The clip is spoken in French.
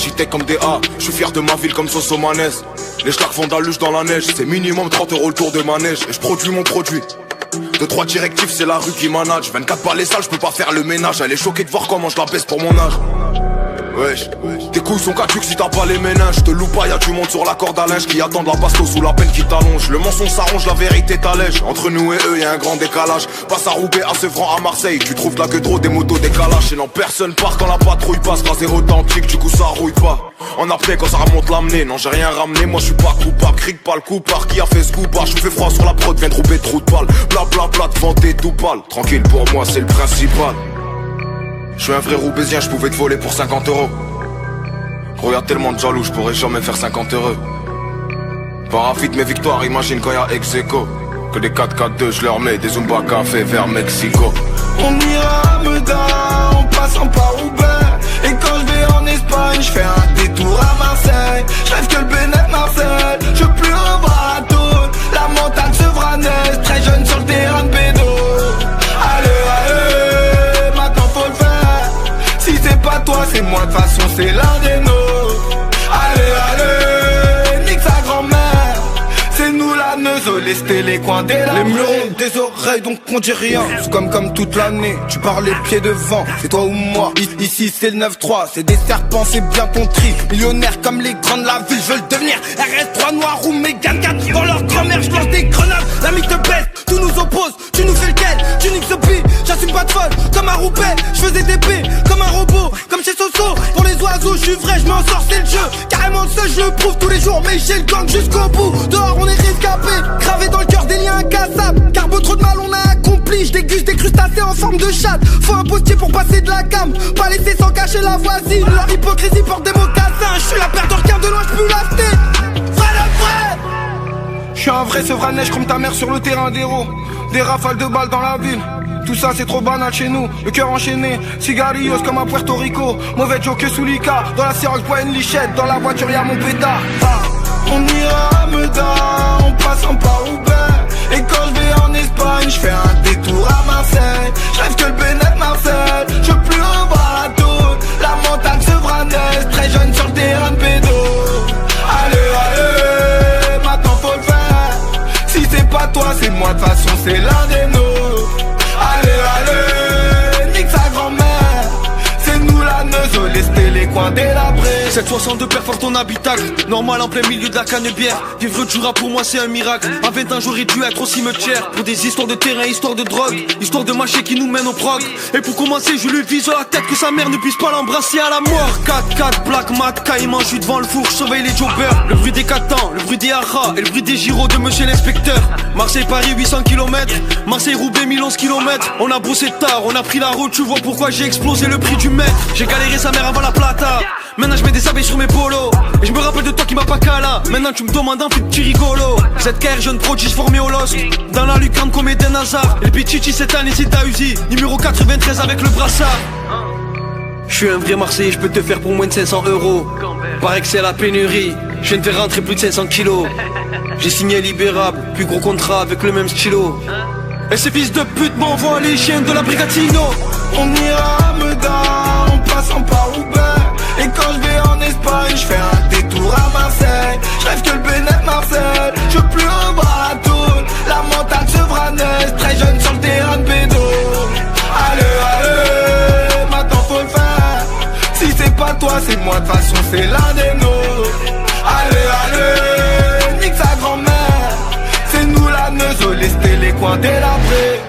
architecte comme des A. Je suis fier de ma ville comme Sosomanès. Les schlags font d'aluche dans la neige. C'est minimum 30 € le tour de manège. Et je produis mon produit. 2-3 directives, c'est la rue qui manage. 24 balles sales, je peux pas faire le ménage. Elle est choquée de voir comment je la baisse pour mon âge. Wesh, tes couilles sont caduques si t'as pas les méninges. Je te loupe pas, y'a du monde sur la corde à linge qui attendent la bastos sous la peine qui t'allonge. Le mensonge s'arrange, la vérité t'allège. Entre nous et eux y'a un grand décalage. Passe à Roubaix, à Sevran, à Marseille. Tu trouves là que trop des motos décalage. Et non, personne part quand la patrouille passe. Quand c'est authentique, du coup ça rouille pas. En après quand ça remonte l'amener, non j'ai rien ramené. Moi je suis pas coupable, cric pas le coup par qui a fait ce coup pas. Je fais froid sur la prod, viens de rouper trou de balle. Bla bla bla devant tes tout pâle. Tranquille pour moi c'est le principal. Je suis un vrai Roubaisien, je pouvais te voler pour 50 €. Gros y'a tellement de jaloux, je pourrais jamais faire 50 €. Parafite mes victoires, imagine quand y'a ex-écho. Que des 4-4-2, je leur mets des Zumba café vers Mexico. On ira à Meda, en passant par Roubaix. Et quand je vais en Espagne, je fais un détour à Marseille. Je rêve que le Bénet Marseille, je veux plus un bateau. La montagne sevranaise, très jeune sur le terrain de bédo. Allez, allez, maintenant faut le faire. Si c'est pas toi, c'est moi, de toute façon c'est l'un des nôtres. Allez, allez, nique sa grand-mère. C'est nous la neuze, lesté les coins des lames. Les murs ont des oreilles donc on dit rien. C'est comme toute l'année, tu parles les pieds devant. C'est toi ou moi, ici c'est le 9-3. C'est des serpents, c'est bien ton tri. Millionnaire comme les grands de la ville, je veux le devenir. RS3 noir ou Mégane 4 dans leur grand-mère, je lance des grenades. L'ami te baisse, tout nous oppose. Tu nous fais lequel, tu niques ce pli. J'assume pas de folle, comme un Roubaix. Je faisais des P, comme un robot, comme chez Soso. Pour les oiseaux, je suis vrai, je m'en sors, c'est le jeu. Carrément seul, je le prouve tous les jours. Mais j'ai le gang jusqu'au bout. Dehors, on est rescapé, gravé dans le cœur des liens incassables. Carbo trop de mal, on a accompli. Je déguste des crustacés en forme de chatte. Faut un postier pour passer de la gamme. Pas laisser sans cacher la voisine. Leur hypocrisie porte des mocassins. Je suis la paire de requins de loin, je peux l'acheter. Vrai le vrai. Je suis un vrai sevranais, je comme ta mère sur le terrain d'héros. Des rafales de balles dans la ville. Tout ça c'est trop banal chez nous, le cœur enchaîné, cigarillos comme à Puerto Rico. Mauvais joke sous l'Ica, dans la Ciroc bois une lichette, dans la voiture y'a mon pétard. On ira à Meda, en passant par Roubaix. Et quand je vais en Espagne, je fais un détour à Marseille. Je rêve que le Bénet Marseille, je veux plus un bateau. La montagne sevranaise, très jeune sur le terrain de pédo. Allez, allez, maintenant faut le faire. Si c'est pas toi, c'est moi, de toute façon c'est l'un des nôtres. Allez, allez, nique sa grand-mère. C'est nous la neuze, lesté les coins délabrés. 762 perfore ton habitacle, normal en plein milieu de la canne-bière. Vivre du rap pour moi c'est un miracle. À 20 ans j'aurais dû être au cimetière. Pour des histoires de terrain, histoire de drogue, histoire de marché qui nous mène au prog. Et pour commencer je lui vise à la tête que sa mère ne puisse pas l'embrasser à la mort. 4-4, black mat, caïman, je suis devant le four, je surveille les jobbers. Le bruit des catans, le bruit des haras et le bruit des gyros de monsieur l'inspecteur. Marseille-Paris 800 km, Marseille-Roubaix 1011 km. On a bossé tard, on a pris la route, tu vois pourquoi j'ai explosé le prix du mètre. J'ai galéré sa mère avant la plata. Maintenant je mets des abeilles sur mes polos. Et je me rappelle de toi qui m'a pas cala. Maintenant tu me demandes un petit petit rigolo. ZKR jeune prodige formé au LOSC. Dans la lucarne comme Eden Hazard. Et le Pichichi cette année c'est ta Uzi. Numéro 93 avec le brassard. Je suis un vrai Marseillais, je peux te faire pour moins de 500 €. Paraît que c'est la pénurie. Je viens de faire rentrer plus de 500 kilos. J'ai signé libérable, plus gros contrat avec le même stylo. Et ces fils de pute m'envoient les chiens de la Brigatino. On ira à Meda, en passant par Roubaix. Et quand je vais en Espagne, je fais un détour à Marseille. Je rêve que le Bénet Marseille, je veux plus un bateau. La montagne sevranaise, très jeune sur le terrain de bédo. Allez, allez, maintenant faut le faire. Si c'est pas toi, c'est moi, de toute façon c'est l'un des nôtres. Allez, allez, nique sa grand-mère. C'est nous la neuze, lesté les coins délabrés.